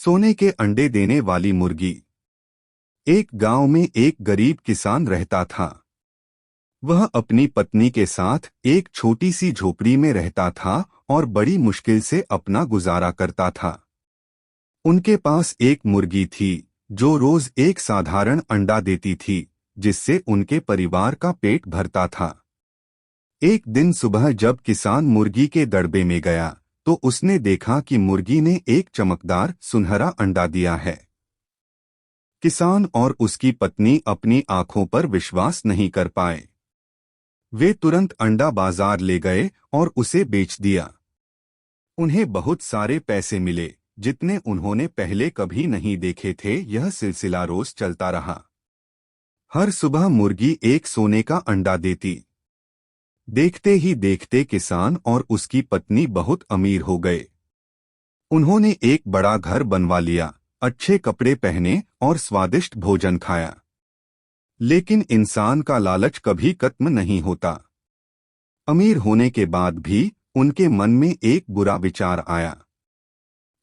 सोने के अंडे देने वाली मुर्गी। एक गांव में एक गरीब किसान रहता था। वह अपनी पत्नी के साथ एक छोटी सी झोपड़ी में रहता था और बड़ी मुश्किल से अपना गुजारा करता था। उनके पास एक मुर्गी थी जो रोज एक साधारण अंडा देती थी, जिससे उनके परिवार का पेट भरता था। एक दिन सुबह जब किसान मुर्गी के दड़बे में गया तो उसने देखा कि मुर्गी ने एक चमकदार सुनहरा अंडा दिया है। किसान और उसकी पत्नी अपनी आंखों पर विश्वास नहीं कर पाए। वे तुरंत अंडा बाजार ले गए और उसे बेच दिया। उन्हें बहुत सारे पैसे मिले, जितने उन्होंने पहले कभी नहीं देखे थे। यह सिलसिला रोज चलता रहा। हर सुबह मुर्गी एक सोने का अंडा देती। देखते ही देखते किसान और उसकी पत्नी बहुत अमीर हो गए। उन्होंने एक बड़ा घर बनवा लिया, अच्छे कपड़े पहने और स्वादिष्ट भोजन खाया। लेकिन इंसान का लालच कभी खत्म नहीं होता। अमीर होने के बाद भी उनके मन में एक बुरा विचार आया।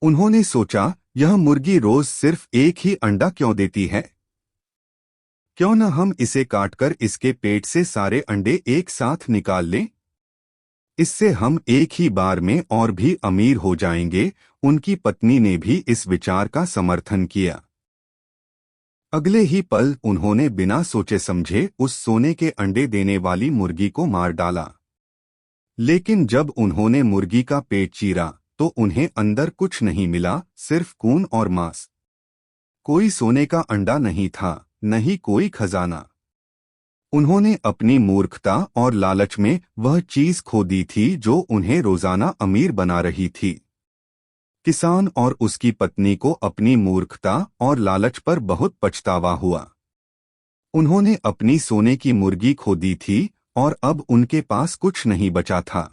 उन्होंने सोचा, यह मुर्गी रोज सिर्फ एक ही अंडा क्यों देती है? क्यों न हम इसे काटकर इसके पेट से सारे अंडे एक साथ निकाल लें? इससे हम एक ही बार में और भी अमीर हो जाएंगे। उनकी पत्नी ने भी इस विचार का समर्थन किया। अगले ही पल उन्होंने बिना सोचे समझे उस सोने के अंडे देने वाली मुर्गी को मार डाला। लेकिन जब उन्होंने मुर्गी का पेट चीरा तो उन्हें अंदर कुछ नहीं मिला, सिर्फ खून और मांस। कोई सोने का अंडा नहीं था, न ही कोई खजाना। उन्होंने अपनी मूर्खता और लालच में वह चीज खो दी थी जो उन्हें रोजाना अमीर बना रही थी। किसान और उसकी पत्नी को अपनी मूर्खता और लालच पर बहुत पछतावा हुआ। उन्होंने अपनी सोने की मुर्गी खो दी थी और अब उनके पास कुछ नहीं बचा था।